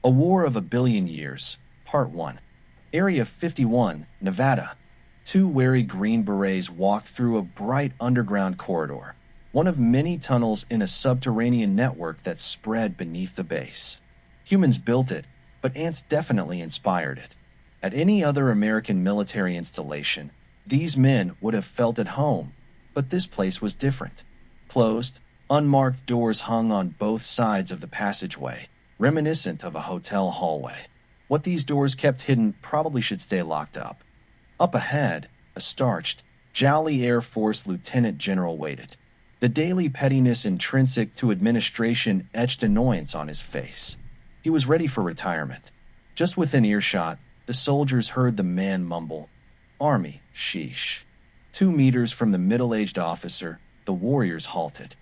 A War of a Billion Years, Part 1. Area 51, Nevada. Two wary Green Berets walked through a bright underground corridor, one of many tunnels in a subterranean network that spread beneath the base. Humans built it, but ants definitely inspired it. At any other American military installation, these men would have felt at home, but this place was different. Closed, unmarked doors hung on both sides of the passageway, reminiscent of a hotel hallway. What these doors kept hidden probably should stay locked up. Up ahead, a starched, jowly Air Force lieutenant general waited. The daily pettiness intrinsic to administration etched annoyance on his face. He was ready for retirement. Just within earshot, the soldiers heard the man mumble, "Army, sheesh." 2 meters from the middle-aged officer, the warriors halted.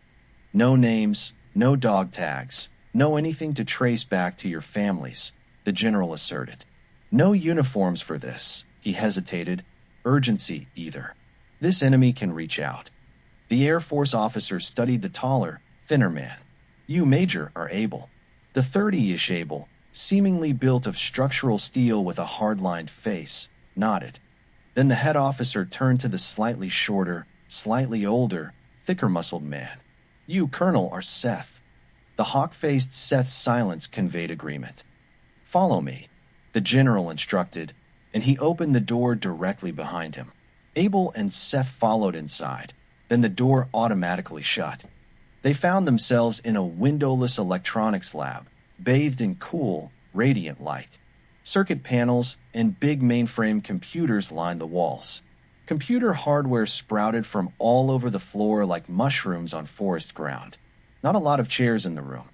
No names, no dog tags, no anything to trace back to your families, the general asserted. No uniforms for this, he hesitated. Urgency, either. This enemy can reach out. The Air Force officer studied the taller, thinner man. "You, Major, are able." The 30-ish able, seemingly built of structural steel with a hard-lined face, nodded. Then the head officer turned to the slightly shorter, slightly older, thicker-muscled man. "You, Colonel, are Seth." The hawk-faced Seth's silence conveyed agreement. "Follow me," the general instructed, and he opened the door directly behind him. Abel and Seth followed inside, then the door automatically shut. They found themselves in a windowless electronics lab, bathed in cool, radiant light. Circuit panels and big mainframe computers lined the walls. Computer hardware sprouted from all over the floor like mushrooms on forest ground. Not a lot of chairs in the room.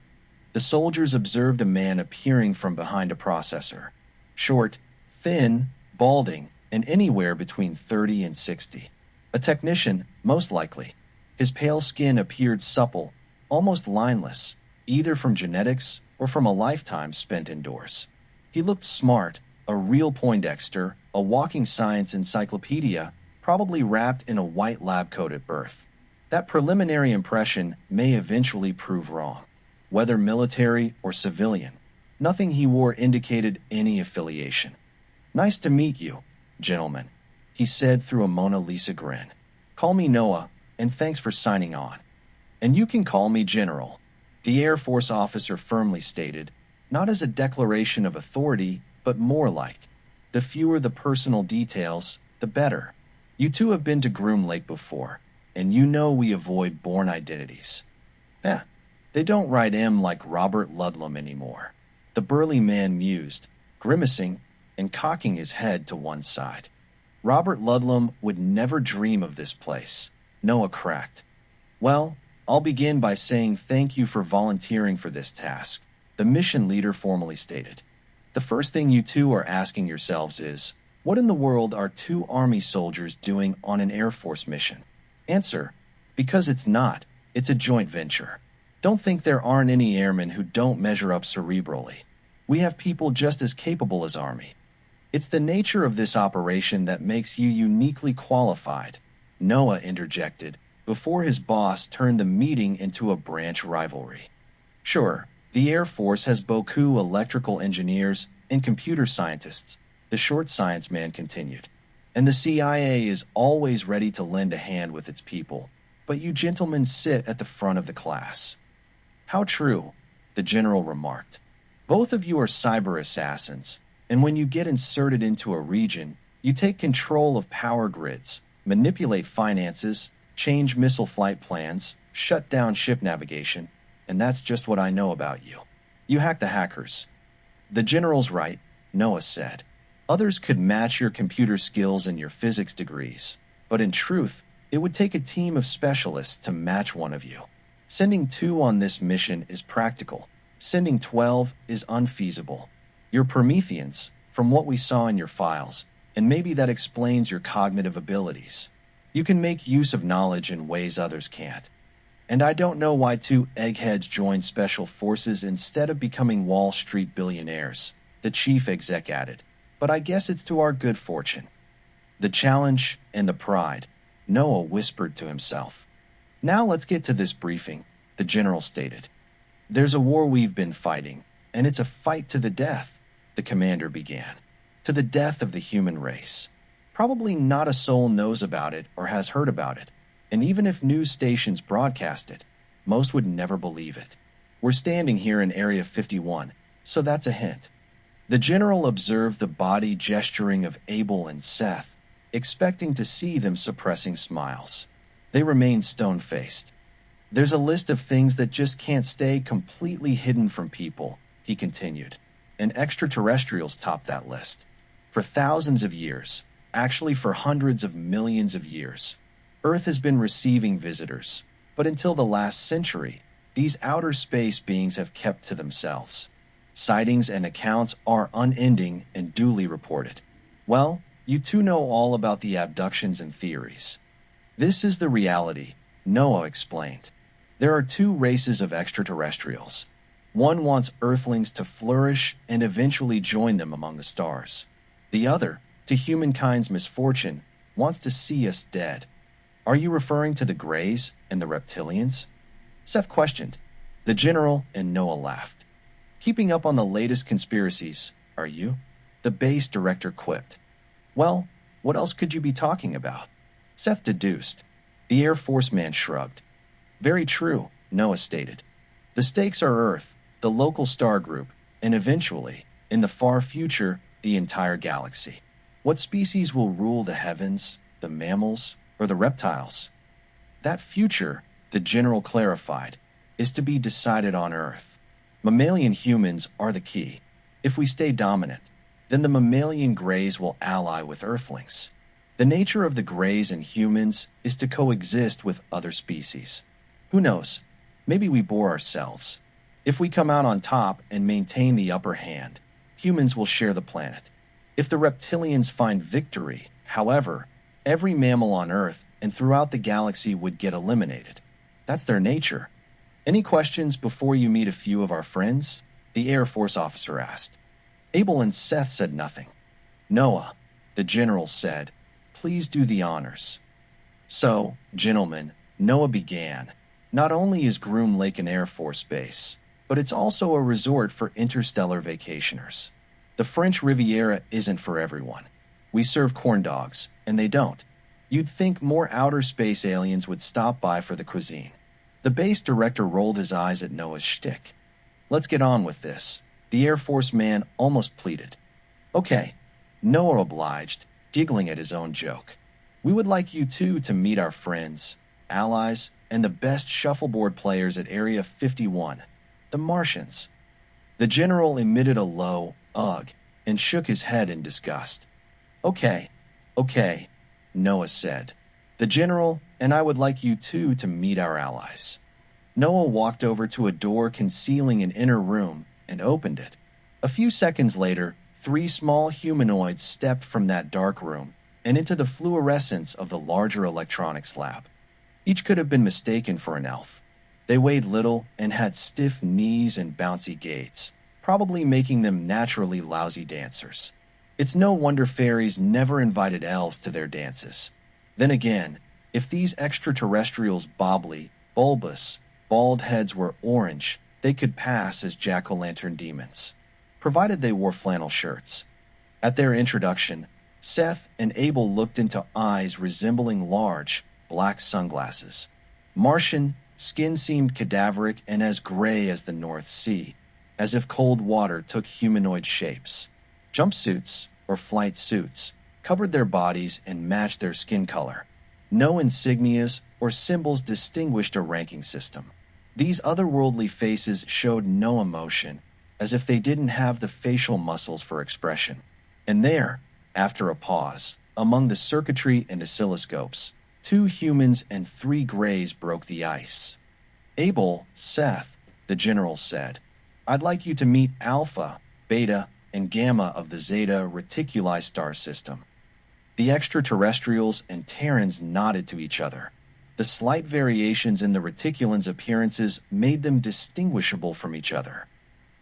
The soldiers observed a man appearing from behind a processor. Short, thin, balding, and anywhere between 30 and 60. A technician, most likely. His pale skin appeared supple, almost lineless, either from genetics or from a lifetime spent indoors. He looked smart, a real Poindexter, a walking science encyclopedia, probably wrapped in a white lab coat at birth. That preliminary impression may eventually prove wrong. Whether military or civilian, nothing he wore indicated any affiliation. "Nice to meet you, gentlemen," he said through a Mona Lisa grin. "Call me Noah, and thanks for signing on." "And you can call me General," the Air Force officer firmly stated, not as a declaration of authority, but more like, the fewer the personal details, the better. "You two have been to Groom Lake before, and you know we avoid born identities." They don't write M like Robert Ludlum anymore. The burly man mused, grimacing and cocking his head to one side. Robert Ludlum would never dream of this place. Noah cracked. "Well, I'll begin by saying thank you for volunteering for this task," the mission leader formally stated. "The first thing you two are asking yourselves is, what in the world are two Army soldiers doing on an Air Force mission?" Answer: because it's not. It's a joint venture. Don't think there aren't any airmen who don't measure up cerebrally. We have people just as capable as Army. It's the nature of this operation that makes you uniquely qualified, Noah interjected, before his boss turned the meeting into a branch rivalry. "Sure, the Air Force has beaucoup electrical engineers and computer scientists," the short science man continued. "And the CIA is always ready to lend a hand with its people, but you gentlemen sit at the front of the class." "How true," the general remarked. "Both of you are cyber assassins, and when you get inserted into a region, you take control of power grids, manipulate finances, change missile flight plans, shut down ship navigation, and that's just what I know about you. You hack the hackers." "The general's right," Noah said. "Others could match your computer skills and your physics degrees, but in truth, it would take a team of specialists to match one of you. Sending 2 on this mission is practical. Sending 12 is unfeasible. You're Prometheans, from what we saw in your files, and maybe that explains your cognitive abilities. You can make use of knowledge in ways others can't. And I don't know why 2 eggheads joined Special Forces instead of becoming Wall Street billionaires," the chief exec added, "but I guess it's to our good fortune." "The challenge and the pride," Noah whispered to himself. "Now let's get to this briefing," the general stated. "There's a war we've been fighting, and it's a fight to the death, the commander began. To the death of the human race. Probably not a soul knows about it or has heard about it, and even if news stations broadcast it, most would never believe it. We're standing here in Area 51, so that's a hint. The general observed the body gesturing of Abel and Seth, expecting to see them suppressing smiles. They remained stone-faced. There's a list of things that just can't stay completely hidden from people, he continued, and extraterrestrials top that list. For thousands of years, actually for hundreds of millions of years, Earth has been receiving visitors, but until the last century, these outer space beings have kept to themselves. Sightings and accounts are unending and duly reported. Well, you two know all about the abductions and theories. This is the reality, Noah explained. There are two races of extraterrestrials. One wants Earthlings to flourish and eventually join them among the stars. The other, to humankind's misfortune, wants to see us dead. Are you referring to the Greys and the reptilians? Seth questioned. The general and Noah laughed. Keeping up on the latest conspiracies, are you? The base director quipped. Well, what else could you be talking about? Seth deduced. The Air Force man shrugged. Very true, Noah stated. The stakes are Earth, the local star group, and eventually, in the far future, the entire galaxy. What species will rule the heavens, the mammals, or the reptiles? That future, the general clarified, is to be decided on Earth. Mammalian humans are the key. If we stay dominant, then the mammalian Greys will ally with Earthlings. The nature of the Greys and humans is to coexist with other species. Who knows? Maybe we bore ourselves. If we come out on top and maintain the upper hand, humans will share the planet. If the reptilians find victory, however, every mammal on Earth and throughout the galaxy would get eliminated. That's their nature. Any questions before you meet a few of our friends? The Air Force officer asked. Abel and Seth said nothing. Noah, the general said, please do the honors. So, gentlemen, Noah began. Not only is Groom Lake an Air Force base, but it's also a resort for interstellar vacationers. The French Riviera isn't for everyone. We serve corn dogs, and they don't. You'd think more outer space aliens would stop by for the cuisine. The base director rolled his eyes at Noah's shtick. Let's get on with this, the Air Force man almost pleaded. Okay, Noah obliged, giggling at his own joke. We would like you two to meet our friends, allies, and the best shuffleboard players at Area 51, the Martians. The general emitted a low ugh and shook his head in disgust. Okay, Noah said. The general and I would like you two to meet our allies. Noah walked over to a door concealing an inner room and opened it. A few seconds later, 3 small humanoids stepped from that dark room and into the fluorescence of the larger electronics lab. Each could have been mistaken for an elf. They weighed little and had stiff knees and bouncy gaits, probably making them naturally lousy dancers. It's no wonder fairies never invited elves to their dances. Then again, if these extraterrestrials' bobbly, bulbous, bald heads were orange, they could pass as jack-o'-lantern demons, provided they wore flannel shirts. At their introduction, Seth and Abel looked into eyes resembling large, black sunglasses. Martian, skin seemed cadaveric and as gray as the North Sea, as if cold water took humanoid shapes. Jumpsuits, or flight suits, covered their bodies and matched their skin color. No insignias or symbols distinguished a ranking system. These otherworldly faces showed no emotion, as if they didn't have the facial muscles for expression. And there, after a pause, among the circuitry and oscilloscopes, 2 humans and 3 Greys broke the ice. Abel, Seth, the general said, I'd like you to meet Alpha, Beta, and Gamma of the Zeta Reticuli star system. The extraterrestrials and Terrans nodded to each other. The slight variations in the Reticulans' appearances made them distinguishable from each other.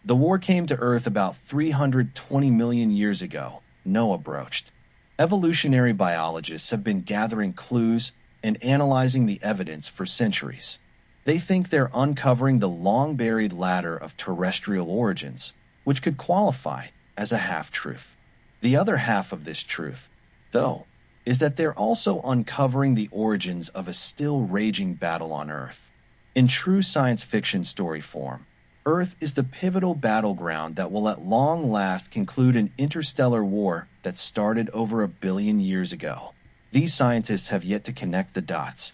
The war came to Earth about 320 million years ago, Noah broached. Evolutionary biologists have been gathering clues and analyzing the evidence for centuries. They think they're uncovering the long-buried ladder of terrestrial origins, which could qualify as a half-truth. The other half of this truth, though, is that they're also uncovering the origins of a still raging battle on Earth. In true science fiction story form, Earth is the pivotal battleground that will at long last conclude an interstellar war that started over 1 billion years ago. These scientists have yet to connect the dots.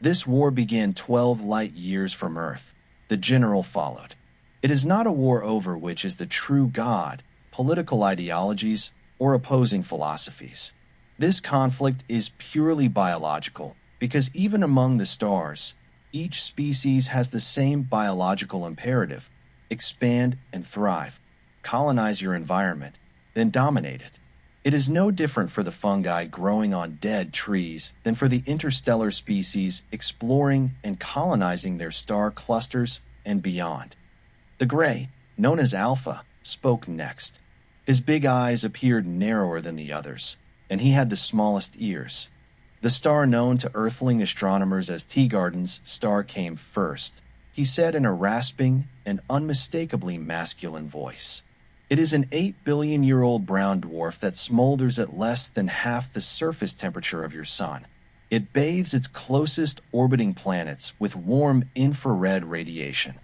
This war began 12 light years from Earth. The general followed. It is not a war over which is the true God, political ideologies, or opposing philosophies. This conflict is purely biological, because even among the stars, each species has the same biological imperative: expand and thrive, colonize your environment, then dominate it. It is no different for the fungi growing on dead trees than for the interstellar species exploring and colonizing their star clusters and beyond. The gray, known as Alpha, spoke next. His big eyes appeared narrower than the others, and he had the smallest ears. The star known to Earthling astronomers as Teegarden's star came first, he said in a rasping and unmistakably masculine voice. It is an 8-billion-year-old brown dwarf that smolders at less than half the surface temperature of your sun. It bathes its closest orbiting planets with warm infrared radiation.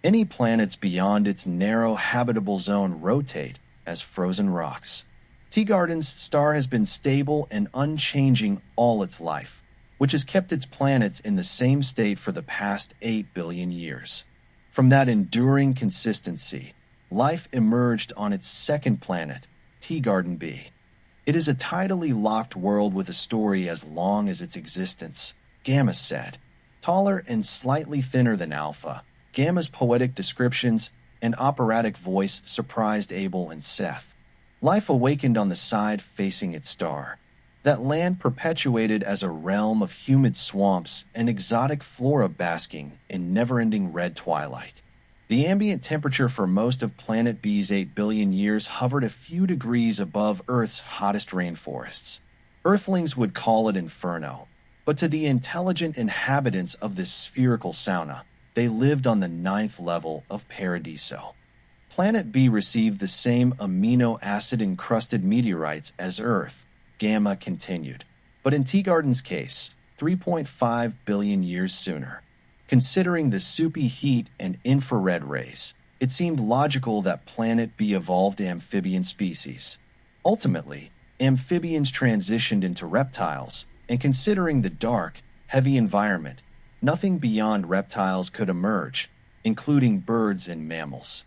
Any planets beyond its narrow habitable zone rotate as frozen rocks. Teegarden's star has been stable and unchanging all its life, which has kept its planets in the same state for the past 8 billion years. From that enduring consistency, life emerged on its second planet, Teegarden B. It is a tidally locked world with a story as long as its existence, Gamma said. Taller and slightly thinner than Alpha, Gamma's poetic descriptions and operatic voice surprised Abel and Seth. Life awakened on the side facing its star. That land perpetuated as a realm of humid swamps and exotic flora basking in never-ending red twilight. The ambient temperature for most of Planet B's 8 billion years hovered a few degrees above Earth's hottest rainforests. Earthlings would call it inferno, but to the intelligent inhabitants of this spherical sauna, they lived on the 9th level of Paradiso. Planet B received the same amino acid-encrusted meteorites as Earth, Gamma continued, but in Teegarden's case, 3.5 billion years sooner. Considering the soupy heat and infrared rays, it seemed logical that Planet B evolved amphibian species. Ultimately, amphibians transitioned into reptiles, and considering the dark, heavy environment, nothing beyond reptiles could emerge, including birds and mammals.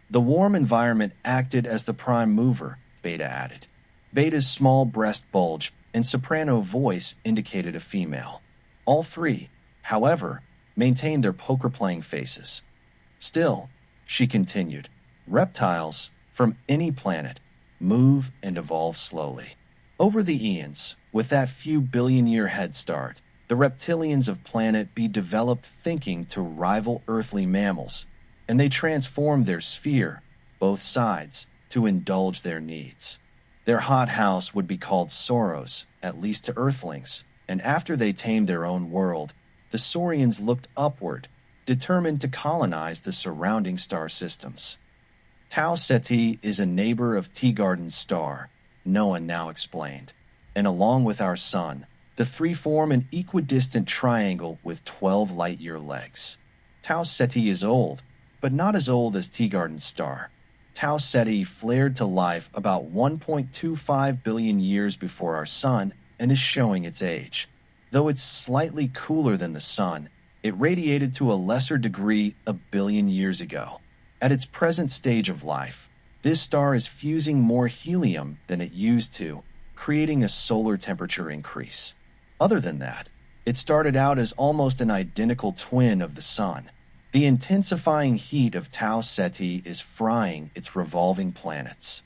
The warm environment acted as the prime mover, Beta added. Beta's small breast bulge and soprano voice indicated a female. All three, however, maintained their poker-playing faces. Still, she continued, reptiles, from any planet, move and evolve slowly. Over the eons, with that few billion-year head start, the reptilians of Planet B developed thinking to rival earthly mammals, and they transformed their sphere, both sides, to indulge their needs. Their hothouse would be called Soros, at least to Earthlings, and after they tamed their own world, the Saurians looked upward, determined to colonize the surrounding star systems. Tau Ceti is a neighbor of Teegarden's star, Noah now explained, and along with our sun, the three form an equidistant triangle with 12 light-year legs. Tau Ceti is old, but not as old as Teegarden's star. Tau Ceti flared to life about 1.25 billion years before our sun and is showing its age. Though it's slightly cooler than the sun, it radiated to a lesser degree 1 billion years ago. At its present stage of life, this star is fusing more helium than it used to, creating a solar temperature increase. Other than that, it started out as almost an identical twin of the sun. The intensifying heat of Tau Ceti is frying its revolving planets.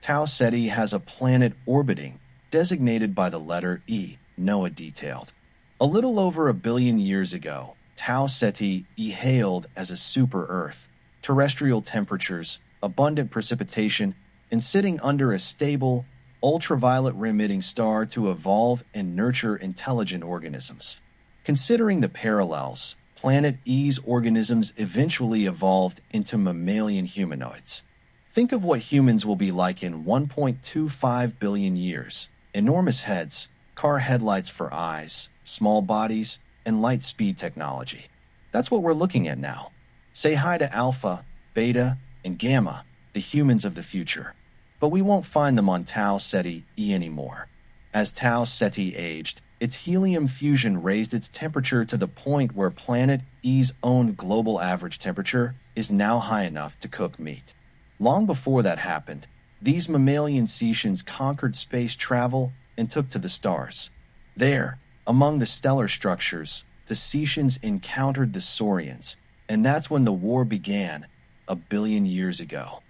Tau Ceti has a planet orbiting, designated by the letter E, Noah detailed. A little over 1 billion years ago, Tau Ceti hailed as a super-Earth, terrestrial temperatures, abundant precipitation, and sitting under a stable, ultraviolet-emitting star to evolve and nurture intelligent organisms. Considering the parallels, Planet E's organisms eventually evolved into mammalian humanoids. Think of what humans will be like in 1.25 billion years. Enormous heads, car headlights for eyes, small bodies, and light speed technology. That's what we're looking at now. Say hi to Alpha, Beta, and Gamma, the humans of the future. But we won't find them on Tau Ceti E anymore. As Tau Ceti aged, its helium fusion raised its temperature to the point where Planet E's own global average temperature is now high enough to cook meat. Long before that happened, these mammalian Saurians conquered space travel and took to the stars. There, among the stellar structures, the Saurians encountered the Saurians, and that's when the war began, 1 billion years ago.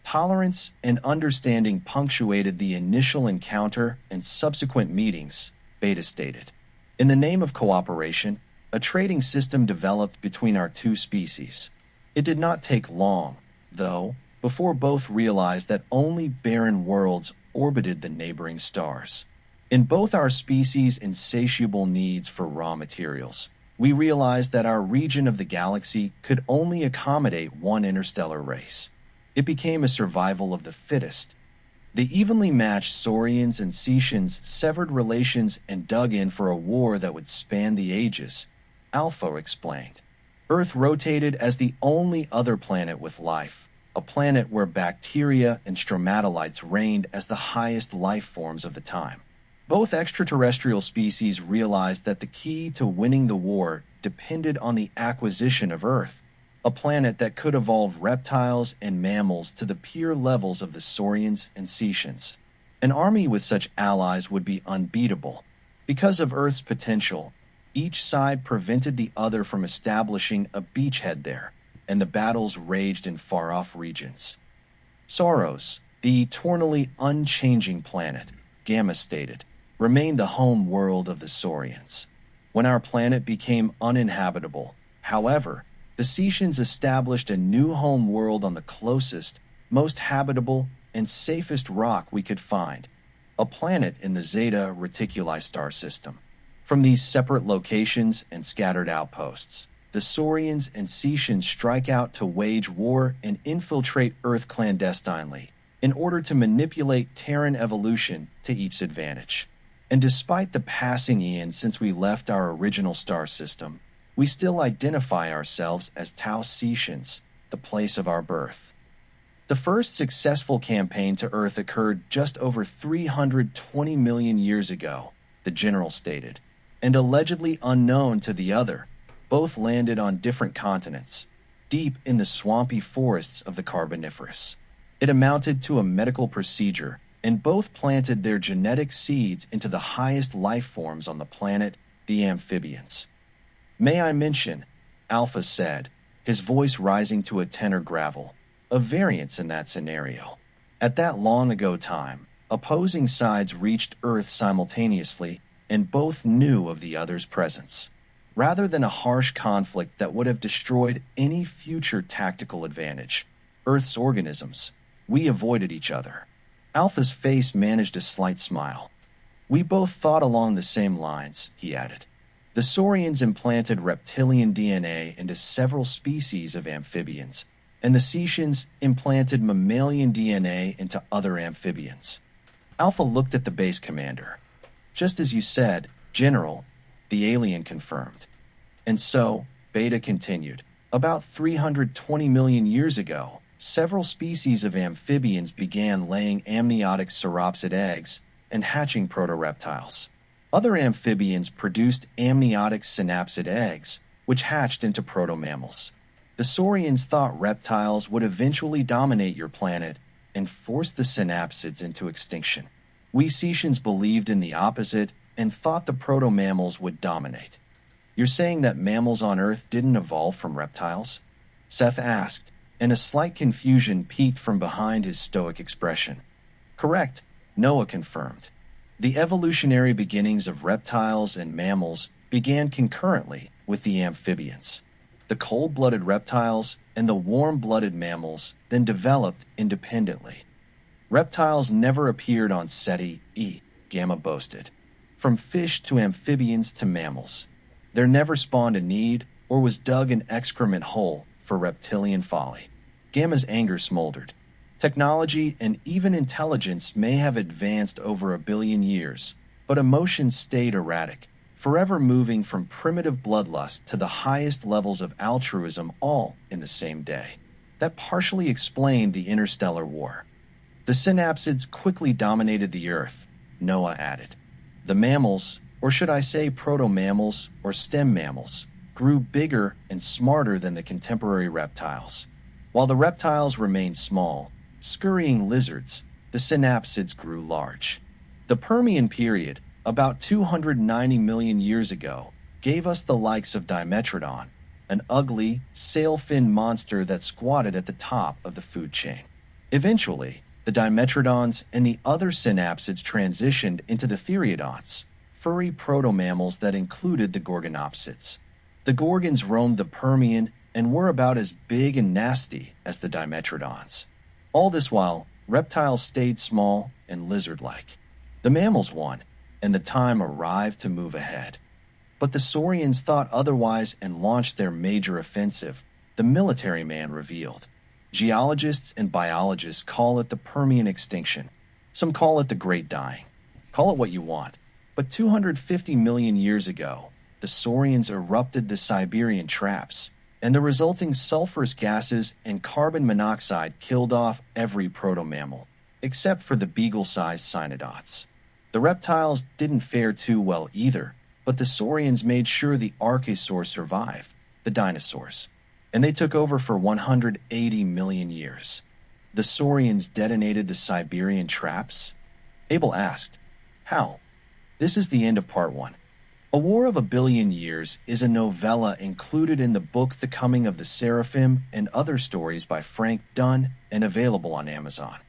Tolerance and understanding punctuated the initial encounter and subsequent meetings, Beta stated. In the name of cooperation, a trading system developed between our two species. It did not take long, though, before both realized that only barren worlds orbited the neighboring stars. In both our species' insatiable needs for raw materials, we realized that our region of the galaxy could only accommodate one interstellar race. It became a survival of the fittest. The evenly matched Saurians and Saurians severed relations and dug in for a war that would span the ages, Alpha explained. Earth rotated as the only other planet with life, a planet where bacteria and stromatolites reigned as the highest life forms of the time. Both extraterrestrial species realized that the key to winning the war depended on the acquisition of Earth, a planet that could evolve reptiles and mammals to the peer levels of the Saurians and Saurians. An army with such allies would be unbeatable. Because of Earth's potential, each side prevented the other from establishing a beachhead there, and the battles raged in far-off regions. Saros, the eternally unchanging planet, Gamma stated, remained the home world of the Saurians. When our planet became uninhabitable, however, the Saurians established a new home world on the closest, most habitable, and safest rock we could find, a planet in the Zeta Reticuli star system. From these separate locations and scattered outposts, the Saurians and Saurians strike out to wage war and infiltrate Earth clandestinely in order to manipulate Terran evolution to each advantage. And despite the passing eon since we left our original star system, we still identify ourselves as Tau Saurians, the place of our birth. The first successful campaign to Earth occurred just over 320 million years ago, the general stated, and allegedly unknown to the other. Both landed on different continents, deep in the swampy forests of the Carboniferous. It amounted to a medical procedure, and both planted their genetic seeds into the highest life forms on the planet, the amphibians. May I mention, Alpha said, his voice rising to a tenor gravel, a variance in that scenario. At that long-ago time, opposing sides reached Earth simultaneously, and both knew of the other's presence. Rather than a harsh conflict that would have destroyed any future tactical advantage, Earth's organisms, we avoided each other. Alpha's face managed a slight smile. We both thought along the same lines, he added. The Saurians implanted reptilian DNA into several species of amphibians, and the Saurians implanted mammalian DNA into other amphibians. Alpha looked at the base commander. Just as you said, General, the alien confirmed. And so, Beta continued, about 320 million years ago, several species of amphibians began laying amniotic sauropsid eggs and hatching proto-reptiles. Other amphibians produced amniotic synapsid eggs, which hatched into proto-mammals. The Saurians thought reptiles would eventually dominate your planet and force the synapsids into extinction. We Saurians believed in the opposite and thought the proto-mammals would dominate. You're saying that mammals on Earth didn't evolve from reptiles? Seth asked, and a slight confusion peeked from behind his stoic expression. Correct, Noah confirmed. The evolutionary beginnings of reptiles and mammals began concurrently with the amphibians. The cold-blooded reptiles and the warm-blooded mammals then developed independently. Reptiles never appeared on Ceti E, Gamma boasted. From fish to amphibians to mammals. There never spawned a need or was dug an excrement hole for reptilian folly. Gamma's anger smoldered. Technology and even intelligence may have advanced over a billion years, but emotions stayed erratic, forever moving from primitive bloodlust to the highest levels of altruism all in the same day. That partially explained the interstellar war. The synapsids quickly dominated the Earth, Noah added. The mammals, or should I say proto-mammals or stem mammals, grew bigger and smarter than the contemporary reptiles. While the reptiles remained small, scurrying lizards, the synapsids grew large. The Permian period, about 290 million years ago, gave us the likes of Dimetrodon, an ugly, sail-fin monster that squatted at the top of the food chain. Eventually, the Dimetrodons and the other synapsids transitioned into the Theriodonts, furry proto-mammals that included the Gorgonopsids. The Gorgons roamed the Permian and were about as big and nasty as the Dimetrodons. All this while, reptiles stayed small and lizard-like. The mammals won, and the time arrived to move ahead. But the Saurians thought otherwise and launched their major offensive, the military man revealed. Geologists and biologists call it the Permian extinction. Some call it the Great Dying. Call it what you want. But 250 million years ago, the Saurians erupted the Siberian traps, and the resulting sulfurous gases and carbon monoxide killed off every proto-mammal, except for the beagle-sized cynodonts. The reptiles didn't fare too well either, but the Saurians made sure the archosaurs survived, the dinosaurs, and they took over for 180 million years. The Saurians detonated the Siberian traps? Abel asked, how? This is the end of part 1. A War of a Billion Years is a novella included in the book The Coming of the Seraphim and Other Stories by Frank Dunn and available on Amazon.